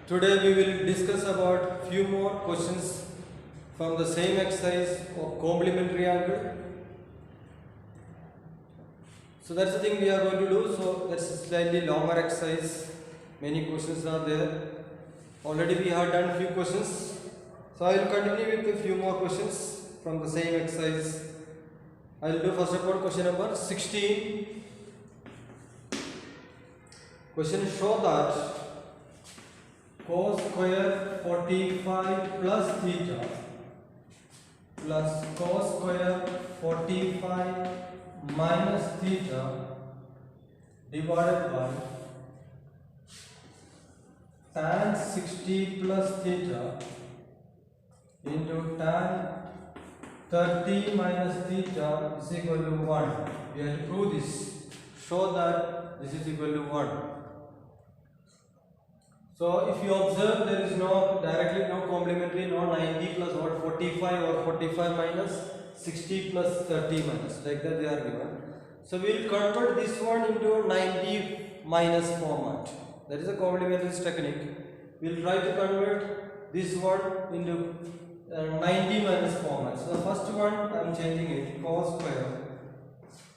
Today we will discuss about few more questions from the same exercise of complementary angle. So that's the thing we are going to do. So that's a slightly longer exercise. Many questions are there. Already we have done few questions. So I will continue with a few more questions from the same exercise. I will do first of all question number 16. Question show that cos square 45 plus theta plus cos square 45 minus theta divided by tan 60 plus theta into tan 30 minus theta is equal to 1. We have to prove this. Show that this is equal to 1. So if you observe, there is no directly no complementary, no 90 plus what 45 or 45 minus 60 plus 30 minus, like that they are given. So we will convert this one into 90 minus format. That is a complementary technique. We will try to convert this one into 90 minus format. So the first one I am changing it, cos square.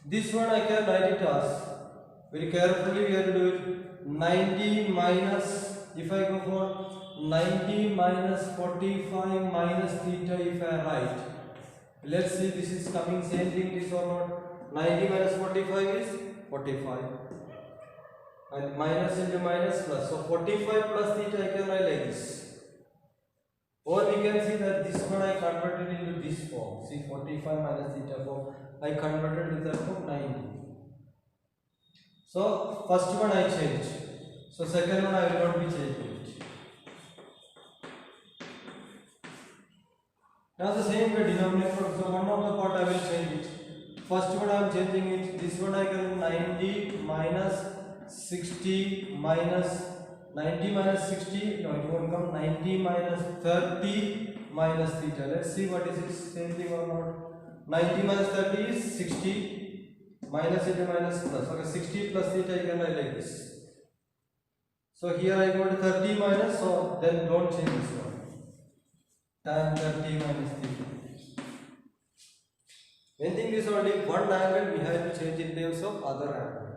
This one I can write it as, very carefully we have to do it, 90 minus, if I go for 90 minus 45 minus theta if I write. Let's see this is coming same thing this or not. 90 minus 45 is 45. And minus into minus plus. So 45 plus theta I can write like this. Or we can see that this one I converted into this form. See 45 minus theta form. I converted with that form 90. So first one I change. So second one I will not be changing it. Now the same way denominator. So one of the part I will change it. First one I am changing it. This one I can 90 minus 60 minus 90 minus 60. No, it won't come. 90 minus 30 minus theta. Let's see what is it. Same thing or not. 90 minus 30 is 60 minus into minus plus. Okay, 60 plus theta I can write like this. So here I go to 30 minus, so then don't change this one. Tan 30 minus theta. When thing is only one angle, we have to change in terms of other angle.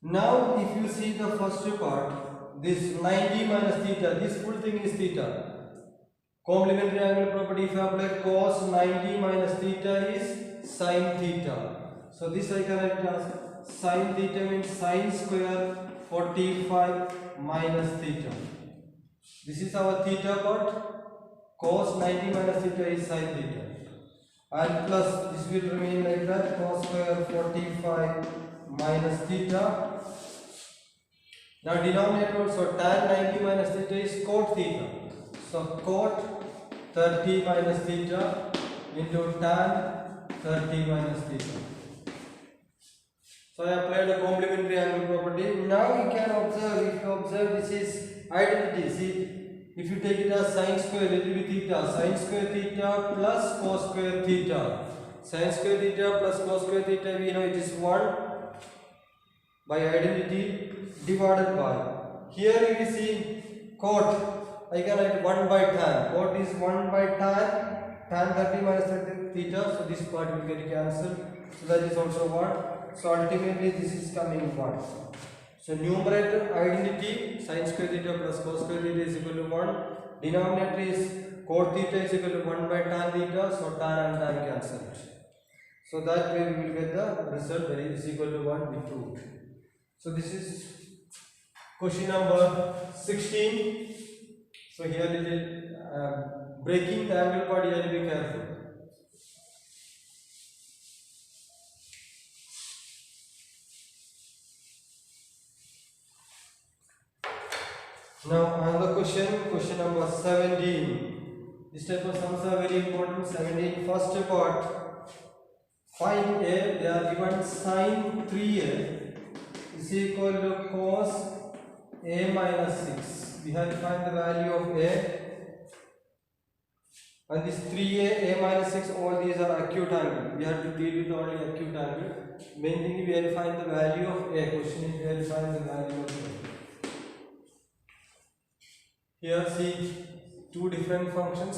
Now if you see the first part, this 90 minus theta, this full thing is theta. Complementary angle property, if I apply cos 90 minus theta is sin theta. So this I can write as sin theta means sin square 45 minus theta. This is our theta part. Cos 90 minus theta is sin theta. And plus this will remain like that. Cos square 45 minus theta. Now denominator also tan 90 minus theta is cot theta. So cot 30 minus theta into tan 30 minus theta. So I applied a complementary angle property. Now you can observe, if you observe this is identity. See, if you take it as sin square, it will be theta. Sin square theta plus cos square theta. Sin square theta plus cos square theta, we know it is 1 by identity divided by. Here you see cot. I can write 1 by tan. Cot is 1 by tan. Tan 30 minus 30 theta. So this part will get cancelled. So that is also 1. So ultimately this is coming 1. So numerator identity sin square theta plus cos square theta is equal to 1. Denominator is cot theta is equal to 1 by tan theta. So tan and tan cancelled. So that way we will get the result that is equal to 1 with root. So this is question number 16. So here it is breaking the angle part, you have to be careful. Now another question number 17. This type of sums are very important. 17, first part, find A. They are given sin 3A is equal to cos A minus 6. We have to find the value of A. And this 3A, A minus 6, all these are acute angle. We have to deal with only acute angle. Main thing we have to find the value of A. Question is we have to find the value of A. Here see two different functions.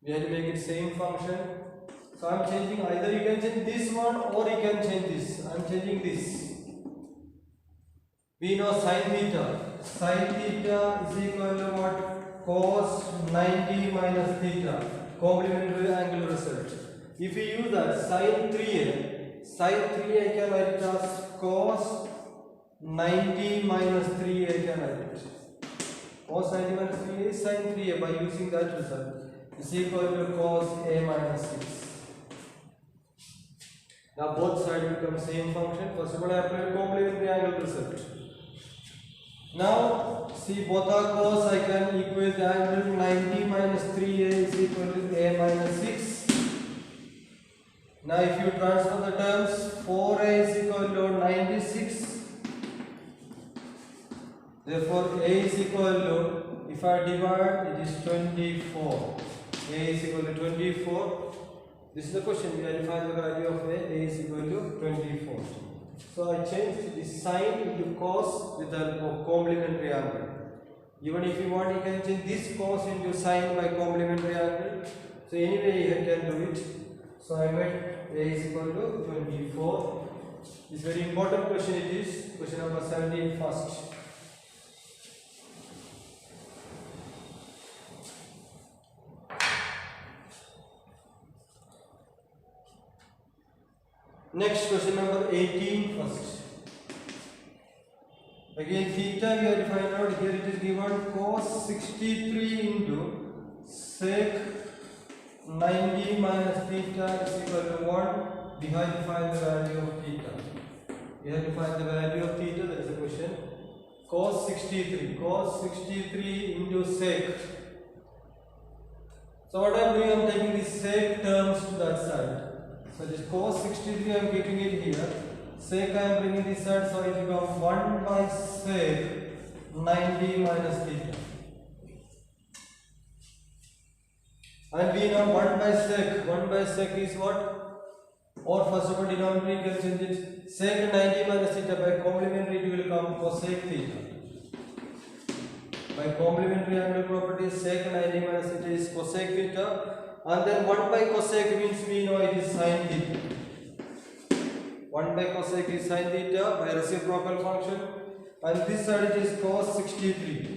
We have to make it same function. So I am changing, either you can change this one or you can change this. I am changing this. We know sin theta. Sin theta is equal to what? Cos 90 minus theta. Complementary angle result. If we use that sin 3a, I can write it as cos 90 minus 3a I can write it. Cos 90 minus 3a is sin 3a. By using that result is equal to cos a minus 6. Now both sides become same function. First of all, I apply complementary angle result. Now see, both are cos, I can equate the angle 90 minus 3a is equal to a minus 6. Now if you transfer the terms, 4a is equal to 96. Therefore a is equal to, if I divide, it is 24. A is equal to 24. This is the question. We have to find the value of a. A is equal to 24. So I changed the sine into cos with the help of complementary angle. Even if you want, you can change this cos into sine by complementary angle. So anyway, you can do it. So I made a is equal to 24. This very important question it is. Question number 17 first. Next, question number 18 first. Again theta we have to find out. Here it is given cos 63 into sec 90 minus theta is equal to 1. We have to find the value of theta. We have to find the value of theta, that is the question. Cos 63 into sec. So what I am doing, I am taking the sec terms to that side. So this cos 63 I am keeping it here. Sec I am bringing this side, so it becomes 1 by sec 90 minus theta. And we know 1 by sec is what? Or first of all, denominator you can change it. Sec 90 minus theta, by complementary it will become cosec theta. By complementary angle property, sec 90 minus theta is cosec theta. And then 1 by cosec means we know it is sin theta. 1 by cosec is sin theta by reciprocal function. And this side it is cos 63.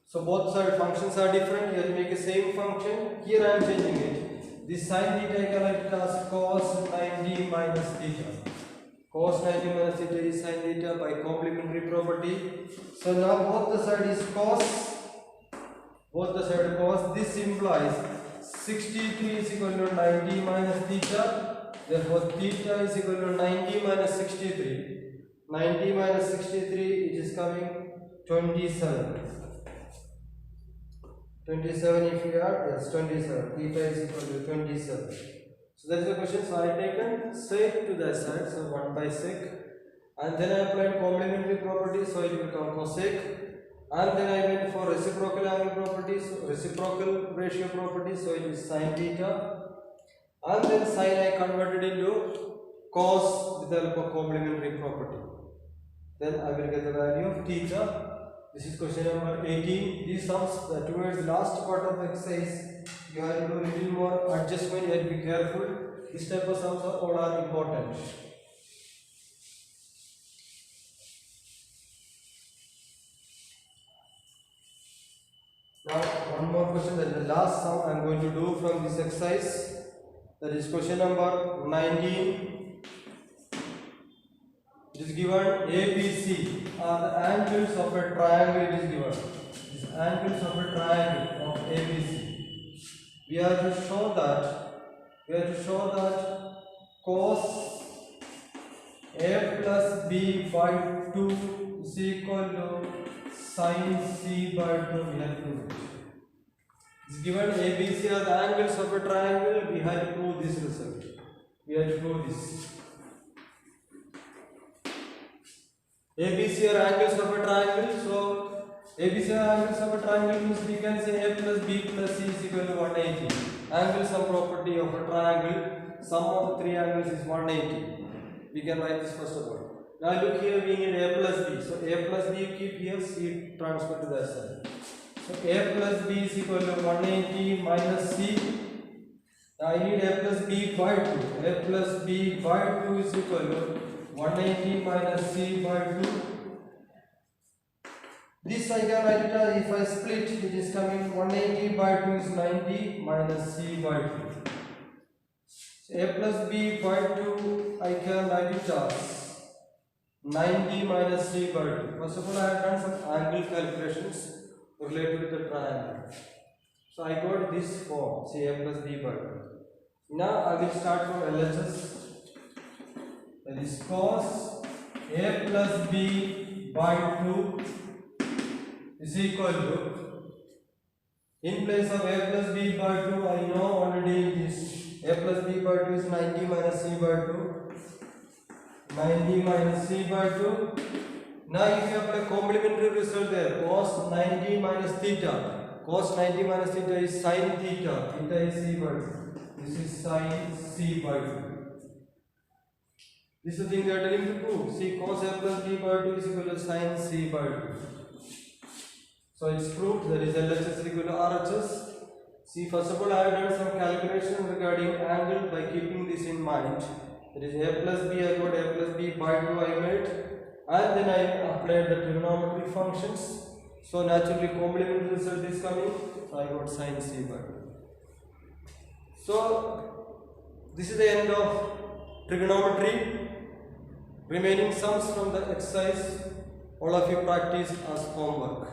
So both side functions are different. You have to make a same function. Here I am changing it. This sin theta I can write it as cos 90 minus theta. Cos 90 minus theta is sin theta by complementary property. So now both the side is cos. Both the side cos. This implies 63 is equal to 90 minus theta. Therefore theta is equal to 90 minus 63. 90 minus 63, it is coming 27. 27 if you add, yes, 27. Theta is equal to 27. So that is the question. So I taken sec to that side, so 1 by sec. And then I applied complementary property, so it will become cosec. And then I went for reciprocal angle properties, reciprocal ratio property, so it is sin theta. And then sin I converted into cos with the help of complementary property. Then I will get the value of theta. This is question number 18. These sums towards the last part of the exercise, you have to do a little more adjustment. You have to be careful. This type of sums are all are important. Now one more question, that is the last sum I am going to do from this exercise. That is question number 19. It is given ABC are the angles of a triangle. It is given. These angles of a triangle of ABC. We have to show that cos A plus B by 2 is equal to sin C by 2. We have to prove it. It is given ABC are the angles of a triangle. We have to prove this result. We have to prove this. ABC are angles of a triangle. So ABC are angles of a triangle means we can say A plus B plus C is equal to 180. Angle sum property of a triangle, sum of three angles is 180. We can write this first of all. Now look here, we need a plus b. So a plus b you keep here, c transfer to that side. So a plus b is equal to 180 minus c. Now I need a plus b by 2. A plus b by 2 is equal to 180 minus c by 2. This I can write it as, if I split, it is coming 180 by 2 is 90 minus c by 2. So a plus b by 2 I can write it as 90 minus c by 2. First of all, I have done some angle calculations related to the triangle. So I got this form, say a plus b by 2. Now I will start from LHS. That is cos a plus b by 2 is equal to, in place of a plus b by 2, I know already this a plus b by 2 is 90 minus c by 2. 90 minus c by 2. Now if you apply complementary result there, cos 90 minus theta. Cos 90 minus theta is sin theta. Theta is c by 2. This is sin c by 2. This is the thing they are telling to prove. See, cos a plus b by 2 is equal to sin c by 2. So it's proved, that is LHS is equal to RHS. See, first of all, I have done some calculation regarding angle by keeping this in mind. That is a plus b, I got a plus b by 2 I made, and then I applied the trigonometry functions. So naturally complementary result is coming, so I got sin c by 2. So this is the end of trigonometry. Remaining sums from the exercise, all of you practice as homework.